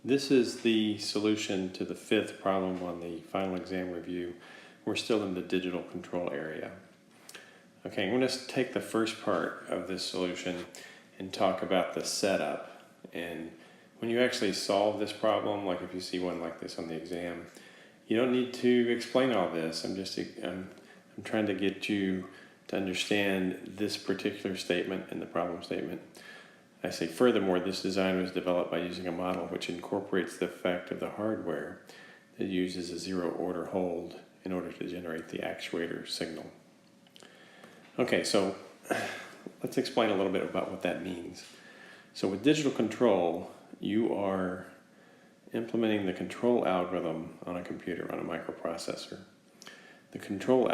This is the solution to the fifth problem on the final exam review. We're still in the digital control area. Okay, I'm going to take the first part of this solution and talk about the setup. And when you actually solve this problem, like if you see one like this on the exam, you don't need to explain all this. I'm trying to get you to understand this particular statement in the problem statement. I say, furthermore, this design was developed by using a model which incorporates the effect of the hardware that uses a zero-order hold in order to generate the actuator signal. Okay, so let's explain a little bit about what that means. So with digital control, you are implementing the control algorithm on a computer, on a microprocessor. The control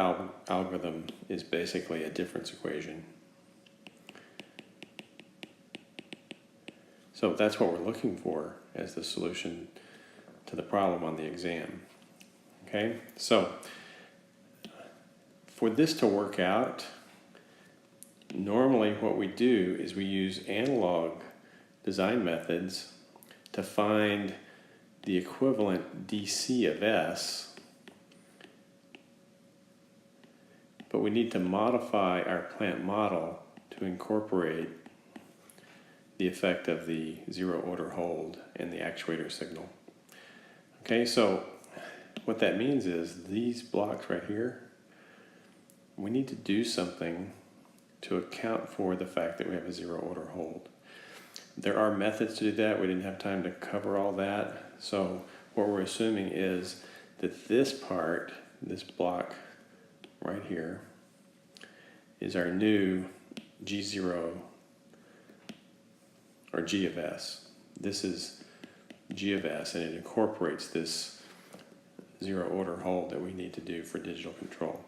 algorithm is basically a difference equation. So that's what we're looking for as the solution to the problem on the exam. Okay, so for this to work out, normally what we do is we use analog design methods to find the equivalent DC of S, but we need to modify our plant model to incorporate the effect of the zero-order hold and the actuator signal. Okay, so what that means is these blocks right here, we need to do something to account for the fact that we have a zero-order hold. There are methods to do that. We didn't have time to cover all that. So what we're assuming is that this part, this block right here, is our new G0 or G of S. This is G of S, and it incorporates this zero-order hold that we need to do for digital control.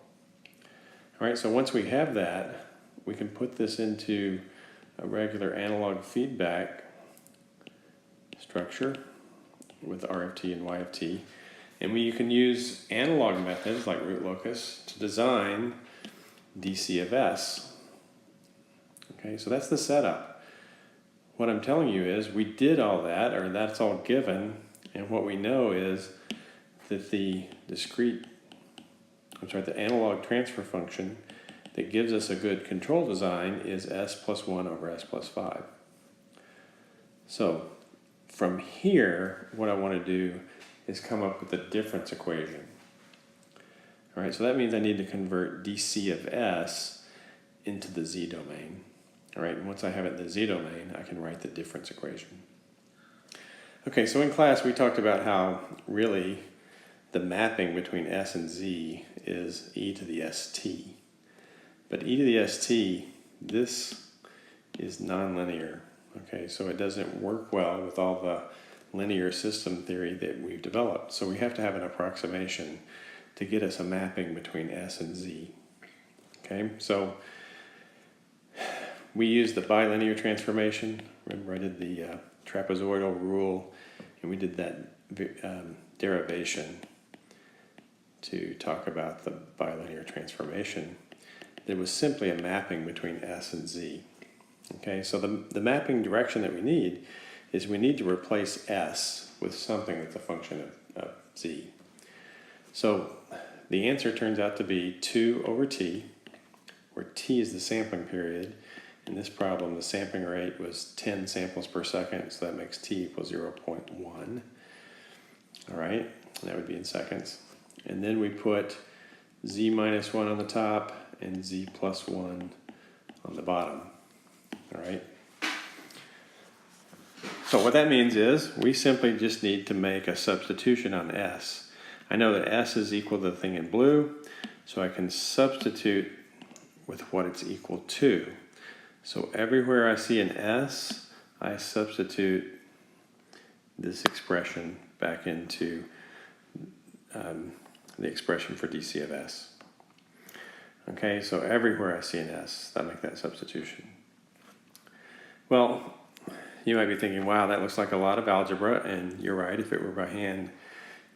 All right, so once we have that, we can put this into a regular analog feedback structure with RFT and YFT. And you can use analog methods like root locus to design DC of S. Okay, so that's the setup. What I'm telling you is we did all that, or that's all given, and what we know is that the analog transfer function that gives us a good control design is S plus 1 over S plus 5. So from here, what I want to do is come up with a difference equation. All right, so that means I need to convert DC of S into the Z domain. All right, and once I have it in the Z domain, I can write the difference equation. Okay, so in class we talked about how really the mapping between S and Z is e to the st. But e to the st, this is nonlinear. Okay, so it doesn't work well with all the linear system theory that we've developed. So we have to have an approximation to get us a mapping between S and Z. Okay, so we use the bilinear transformation. Remember, I did the trapezoidal rule, and we did that derivation to talk about the bilinear transformation. There was simply a mapping between S and Z. Okay, so the mapping direction that we need is we need to replace S with something that's a function of Z. So the answer turns out to be 2 over T, where T is the sampling period. In this problem, the sampling rate was 10 samples per second, so that makes T equals 0.1. All right, that would be in seconds. And then we put Z minus 1 on the top and Z plus 1 on the bottom. All right. So what that means is we simply just need to make a substitution on S. I know that S is equal to the thing in blue, so I can substitute with what it's equal to. So everywhere I see an S, I substitute this expression back into the expression for DC of S. Okay, so everywhere I see an S, I make that substitution. Well, you might be thinking, wow, that looks like a lot of algebra, and you're right. If it were by hand,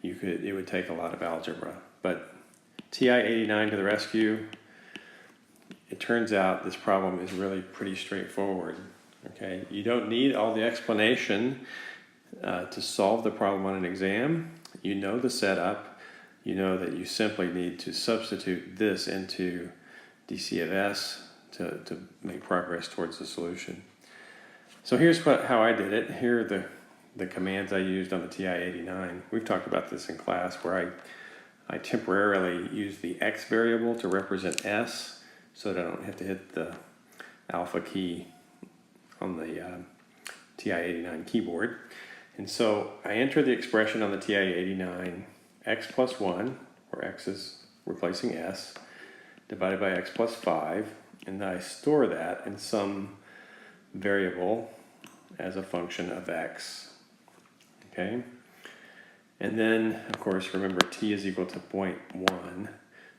it would take a lot of algebra. But TI-89 to the rescue. It turns out this problem is really pretty straightforward. Okay, you don't need all the explanation to solve the problem on an exam, you know the setup. You know that you simply need to substitute this into dc of s to make progress towards the solution. So here's how I did it. Here are the commands I used on the TI-89. We've talked about this in class, where I temporarily use the x variable to represent s so that I don't have to hit the alpha key on the TI-89 keyboard. And so I enter the expression on the TI-89 x plus 1, where x is replacing s, divided by x plus 5, and I store that in some variable as a function of x. Okay? And then, of course, remember t is equal to 0.1,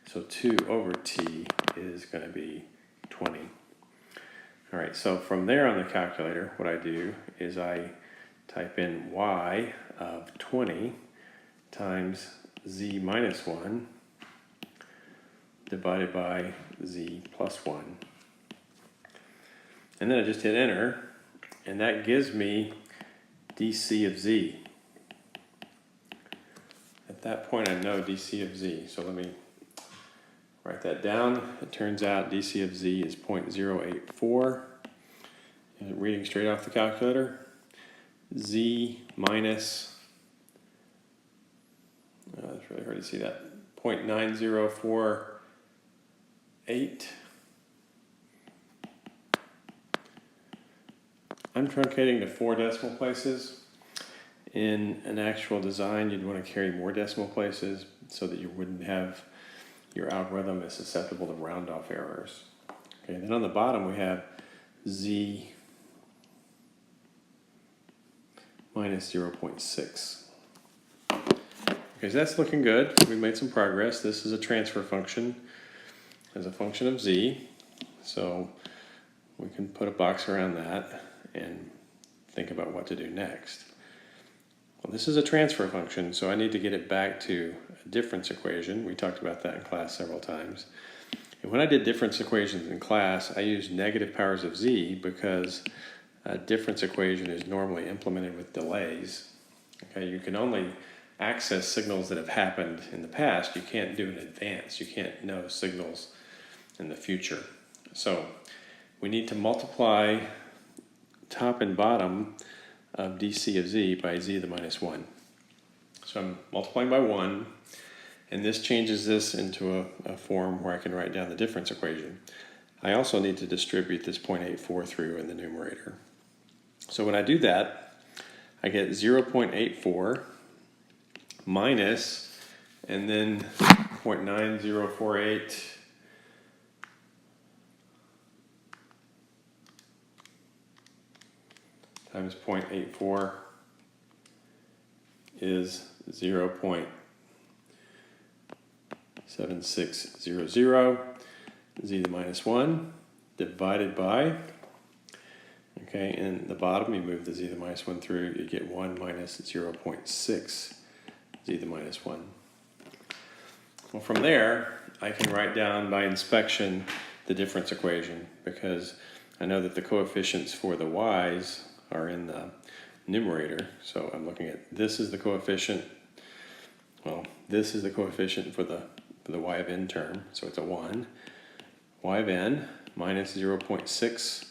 so 2 over t is going to be 20. All right, so from there on the calculator, what I do is I type in y of 20 times z minus 1 divided by z plus 1. And then I just hit enter, and that gives me dc of z. At that point, I know dc of z, so let me write that down. It turns out dc of z is 0.084. And reading straight off the calculator, z minus, it's really hard to see that, 0.9048. I'm truncating to 4 decimal places. In an actual design, you'd want to carry more decimal places so that you wouldn't have your algorithm is susceptible to round off errors. Okay, then on the bottom we have z minus 0.6. Okay, so that's looking good. We made some progress. This is a transfer function as a function of z, so we can put a box around that and think about what to do next. Well, this is a transfer function, so I need to get it back to a difference equation. We talked about that in class several times. And when I did difference equations in class, I used negative powers of z because a difference equation is normally implemented with delays. Okay, you can only access signals that have happened in the past. You can't do it in advance. You can't know signals in the future. So we need to multiply top and bottom of dc of z by z to the minus 1. So I'm multiplying by 1, and this changes this into a form where I can write down the difference equation. I also need to distribute this 0.84 through in the numerator. So when I do that, I get 0.84 minus, and then 0.9048 times 0.84 is 0.7600, z to the minus 1 divided by, okay, in the bottom you move the z to the minus 1 through, you get 1 minus 0.6 z to the minus 1. Well, from there I can write down by inspection the difference equation, because I know that the coefficients for the y's are in the numerator. So I'm looking at, this is the coefficient, well, this is the coefficient for the y of n term, so it's a 1. Y of n minus 0.6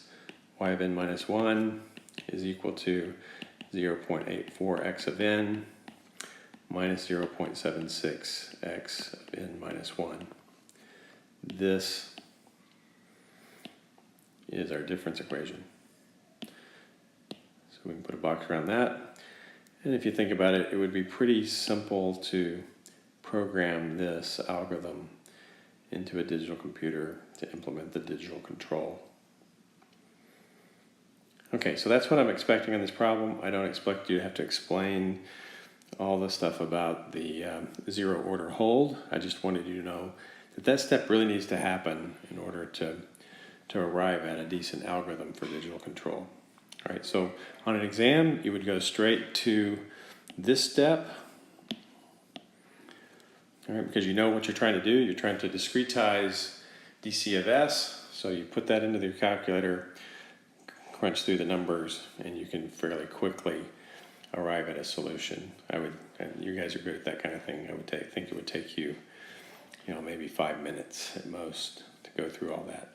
y of n minus 1 is equal to 0.84 x of n minus 0.76 x of n minus 1. This is our difference equation. So we can put a box around that. And if you think about it, it would be pretty simple to program this algorithm into a digital computer to implement the digital control. Okay, so that's what I'm expecting on this problem. I don't expect you to have to explain all the stuff about the zero order hold. I just wanted you to know that that step really needs to happen in order to arrive at a decent algorithm for digital control. All right, so on an exam, you would go straight to this step, all right, because you know what you're trying to do. You're trying to discretize dc of s, so you put that into your calculator, crunch through the numbers, and you can fairly quickly arrive at a solution. And you guys are good at that kind of thing. Think it would take you, maybe 5 minutes at most to go through all that.